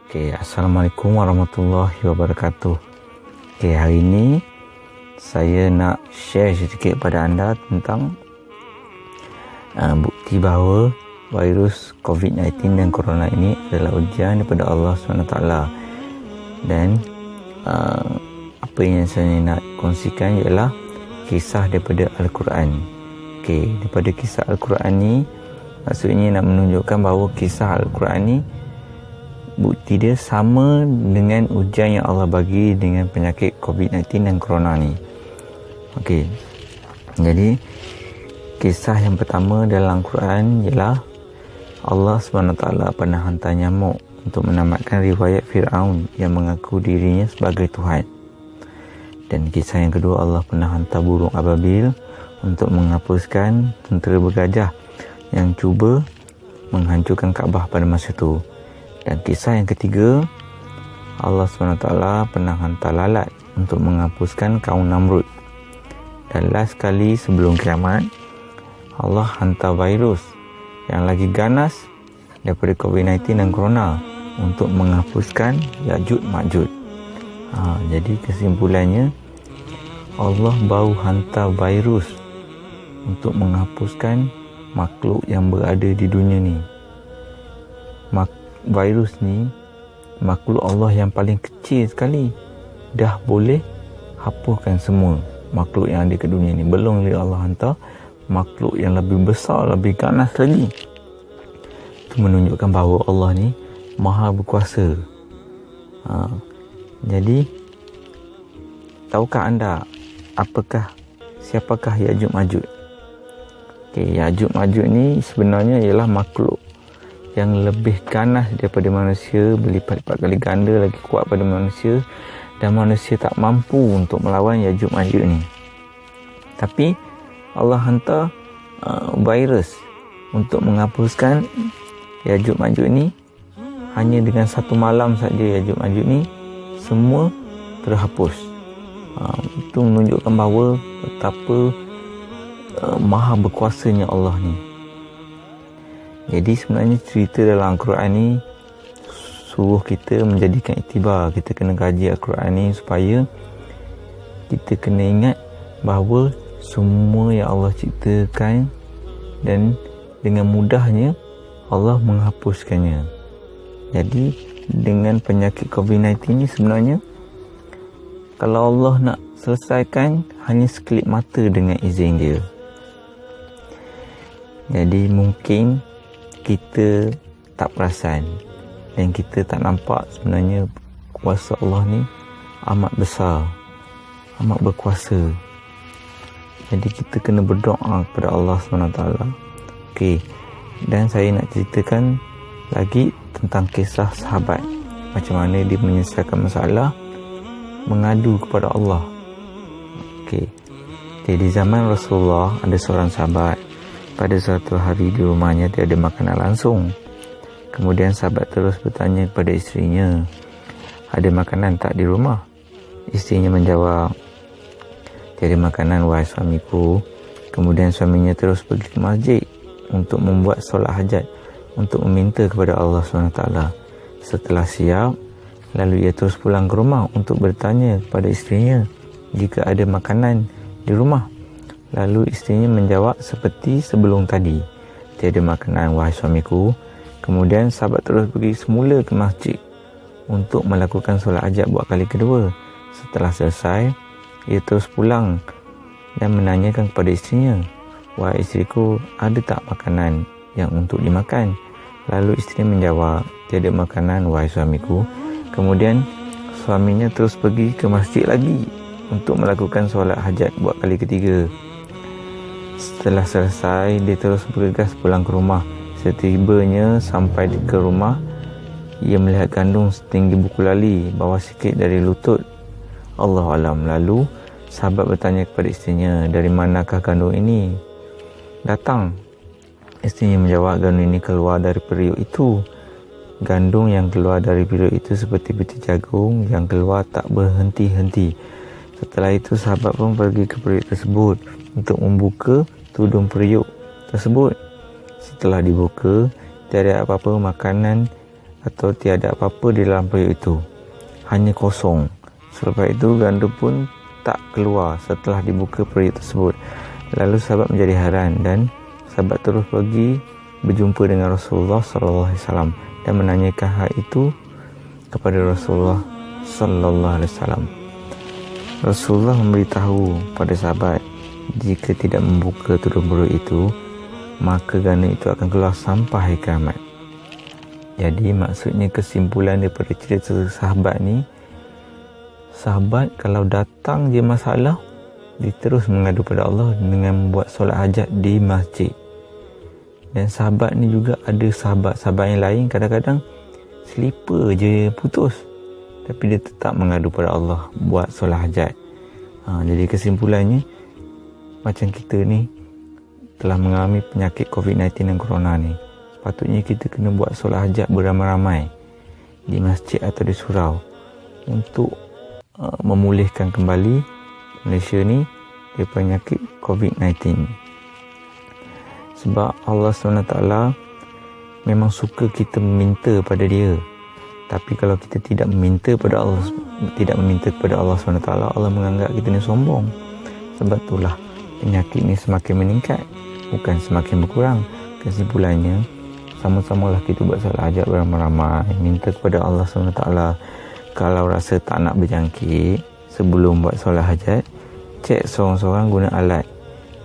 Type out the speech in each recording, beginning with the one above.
Assalamualaikum warahmatullahi wabarakatuh. Hari ini saya nak share sedikit pada anda tentang bukti bahawa virus COVID-19 dan Corona ini adalah ujian daripada Allah SWT. Dan apa yang saya nak kongsikan ialah kisah daripada Al-Quran. Daripada kisah Al-Quran ni, maksudnya nak menunjukkan bahawa kisah Al-Quran ni bukti dia sama dengan ujian yang Allah bagi dengan penyakit COVID-19 dan Corona ni. Jadi kisah yang pertama dalam Al-Quran ialah Allah SWT pernah hantar nyamuk untuk menamatkan riwayat Fir'aun yang mengaku dirinya sebagai Tuhan. Dan kisah yang kedua, Allah pernah hantar burung ababil untuk menghapuskan tentera bergajah yang cuba menghancurkan Kaabah pada masa itu. Dan kisah yang ketiga, Allah SWT pernah hantar lalat untuk menghapuskan kaum Namrud. Dan last kali sebelum kiamat, Allah hantar virus yang lagi ganas daripada COVID-19 dan Corona untuk menghapuskan Ya'juj Ma'juj. Jadi kesimpulannya, Allah baru hantar virus untuk menghapuskan makhluk yang berada di dunia ni. Virus ni makhluk Allah yang paling kecil sekali dah boleh hapuskan semua makhluk yang ada ke dunia ni. Belum lagi Allah hantar makhluk yang lebih besar, lebih ganas lagi. Itu menunjukkan bahawa Allah ni maha berkuasa. Jadi tahukah anda siapakah Ya'juj Ma'juj? Ya'juj Ma'juj ni sebenarnya ialah makhluk yang lebih ganas daripada manusia, berlipat-lipat kali ganda lagi kuat pada manusia, dan manusia tak mampu untuk melawan Ya'juj Ma'juj ni. Tapi Allah hantar virus untuk menghapuskan Ya'juj Ma'juj ni. Hanya dengan satu malam saja Ya'juj Ma'juj ni semua terhapus. Itu menunjukkan bahawa betapa maha berkuasanya Allah ni. Jadi sebenarnya cerita dalam Al-Quran ni suruh kita menjadikan iktibar. Kita kena kaji Al-Quran ni supaya kita kena ingat bahawa semua yang Allah ciptakan dan dengan mudahnya Allah menghapuskannya. Jadi dengan penyakit COVID-19 ni sebenarnya, kalau Allah nak selesaikan, hanya sekelip mata dengan izin dia. Jadi mungkin kita tak perasan dan kita tak nampak sebenarnya kuasa Allah ni amat besar, amat berkuasa. Jadi kita kena berdoa kepada Allah SWT. Dan saya nak ceritakan lagi tentang kisah sahabat, macam mana dia menyelesaikan masalah, mengadu kepada Allah. Jadi zaman Rasulullah ada seorang sahabat. Pada suatu hari di rumahnya tiada makanan langsung. Kemudian sahabat terus bertanya kepada isterinya, ada makanan tak di rumah? Isterinya menjawab, tiada makanan wahai suamiku. Kemudian suaminya terus pergi ke masjid untuk membuat solat hajat, untuk meminta kepada Allah SWT. Setelah siap, lalu ia terus pulang ke rumah untuk bertanya kepada isterinya jika ada makanan di rumah. Lalu isterinya menjawab seperti sebelum tadi, tiada makanan wahai suamiku. Kemudian sahabat terus pergi semula ke masjid untuk melakukan solat hajat buat kali kedua. Setelah selesai, ia terus pulang dan menanyakan kepada isterinya, wahai isteriku, ada tak makanan yang untuk dimakan? Lalu isterinya menjawab, tiada makanan wahai suamiku. Kemudian suaminya terus pergi ke masjid lagi untuk melakukan solat hajat buat kali ketiga. Setelah selesai, dia terus bergegas pulang ke rumah. Setibanya sampai ke rumah, ia melihat gandum setinggi buku lali, bawah sikit dari lutut. Allahualam. Lalu sahabat bertanya kepada isterinya, dari manakah gandum ini datang? Isterinya menjawab, gandum ini keluar dari periuk itu. Gandum yang keluar dari periuk itu seperti peti jagung yang keluar tak berhenti-henti. Setelah itu sahabat pun pergi ke periuk tersebut untuk membuka tudung periuk tersebut. Setelah dibuka, tiada apa-apa makanan atau tiada apa-apa di dalam periuk itu, hanya kosong. Selepas itu ganda pun tak keluar setelah dibuka periuk tersebut. Lalu sahabat menjadi heran dan sahabat terus pergi berjumpa dengan Rasulullah sallallahu alaihi wasallam dan menanyakan hal itu kepada Rasulullah sallallahu alaihi wasallam. Rasulullah memberitahu pada sahabat, jika tidak membuka tutup periuk itu, maka ganda itu akan keluar sampai kiamat. Jadi maksudnya kesimpulan daripada cerita sahabat ni, sahabat kalau datang je masalah, dia terus mengadu pada Allah dengan membuat solat hajat di masjid. Dan sahabat ni juga ada sahabat-sahabat yang lain kadang-kadang selipar je putus, tapi dia tetap mengadu pada Allah buat solat hajat. Jadi kesimpulannya, macam kita ni telah mengalami penyakit COVID-19 dan Corona ni, patutnya kita kena buat solat hajat beramai-ramai di masjid atau di surau untuk memulihkan kembali Malaysia ni dari penyakit COVID-19. Sebab Allah SWT memang suka kita meminta pada dia. Tapi kalau kita tidak meminta kepada Allah SWT, Allah menganggap kita ni sombong. Sebab itulah penyakit ni semakin meningkat, bukan semakin berkurang. Kesimpulannya, sama-samalah kita buat solat hajat beramai-ramai, minta kepada Allah SWT. Kalau rasa tak nak berjangkit, sebelum buat solat hajat, cek seorang-seorang guna alat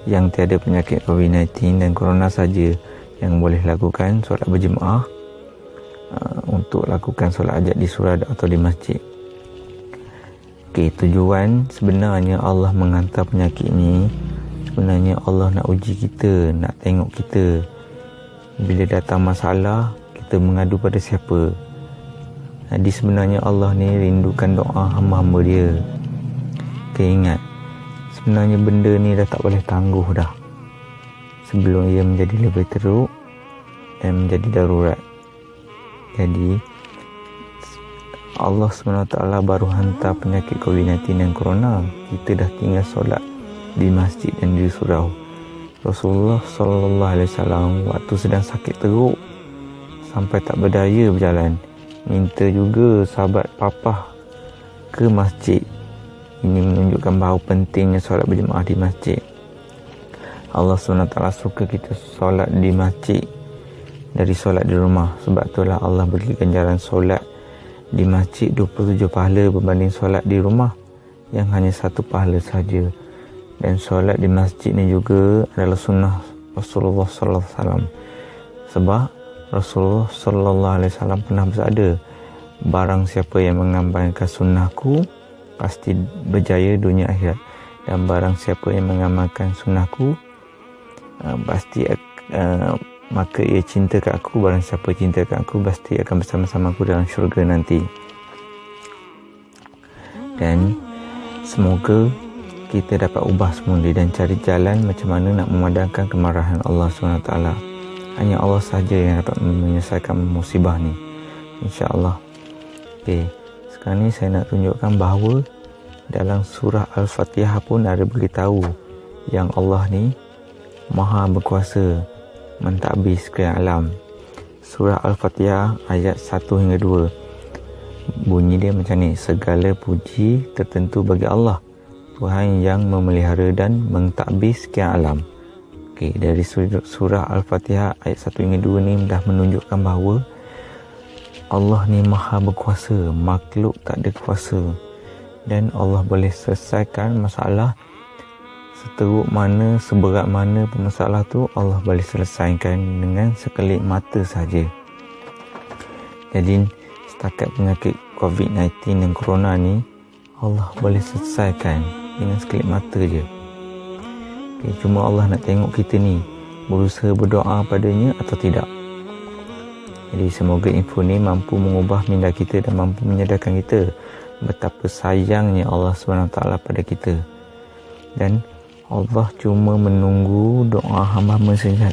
yang tiada penyakit COVID-19 dan Corona saja yang boleh lakukan solat berjemaah untuk lakukan solat hajat di surau atau di masjid. Tujuan sebenarnya Allah menghantar penyakit ni, sebenarnya Allah nak uji kita, nak tengok kita. Bila datang masalah, kita mengadu pada siapa? Jadi sebenarnya Allah ni rindukan doa hamba-hamba dia. Ingat, sebenarnya benda ni dah tak boleh tangguh dah, sebelum ia menjadi lebih teruk dan menjadi darurat. Jadi Allah SWT baru hantar penyakit COVID-19 dan Corona, kita dah tinggal solat di masjid dan di surau. Rasulullah SAW waktu sedang sakit teruk sampai tak berdaya berjalan, minta juga sahabat papah ke masjid. Ini menunjukkan bahawa pentingnya solat berjemaah di masjid. Allah SWT suka kita solat di masjid dari solat di rumah. Sebab itulah Allah bagi ganjaran solat di masjid 27 pahala berbanding solat di rumah yang hanya 1 pahala saja. Dan solat di masjid ni juga adalah sunnah Rasulullah SAW. Sebab Rasulullah SAW pernah bersabda, barang siapa yang mengamalkan sunnahku pasti berjaya dunia akhirat, dan barang siapa yang mengamalkan sunnahku pasti maka ia cinta ke aku, barang siapa cinta ke aku pasti akan bersama-sama aku dalam syurga nanti. Dan semoga kita dapat ubah semula dan cari jalan macam mana nak memadamkan kemarahan Allah SWT. Hanya Allah sahaja yang dapat menyelesaikan musibah ni, insya-Allah. Sekarang ni saya nak tunjukkan bahawa dalam surah Al-Fatihah pun ada beritahu yang Allah ni Maha berkuasa mentadbir sekalian alam. Surah Al-Fatihah ayat 1 hingga 2. Bunyi dia macam ni: segala puji tertentu bagi Allah, Tuhan yang memelihara dan mentadbir sekian alam. Dari surah Al-Fatihah ayat 1 hingga 2 ni dah menunjukkan bahawa Allah ni maha berkuasa, makhluk tak ada kuasa, dan Allah boleh selesaikan masalah seteruk mana, seberat mana masalah tu, Allah boleh selesaikan dengan sekelip mata saja. Jadi setakat penyakit COVID-19 dan Corona ni, Allah boleh selesaikan dengan sekelip mata je. Cuma Allah nak tengok kita ni berusaha berdoa padanya atau tidak. Jadi semoga info ni mampu mengubah minda kita dan mampu menyadarkan kita betapa sayangnya Allah SWT pada kita. Dan Allah cuma menunggu doa hamba-hamba saja.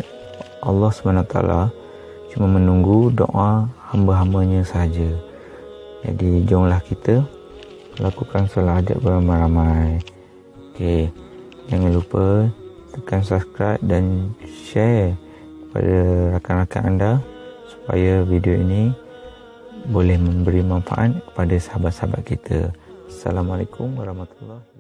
Allah SWT cuma menunggu doa hamba-hambanya saja. Jadi jomlah kita lakukan solat hajat beramai-ramai. Jangan lupa tekan subscribe dan share kepada rakan-rakan anda supaya video ini boleh memberi manfaat kepada sahabat-sahabat kita. Assalamualaikum warahmatullahi wabarakatuh.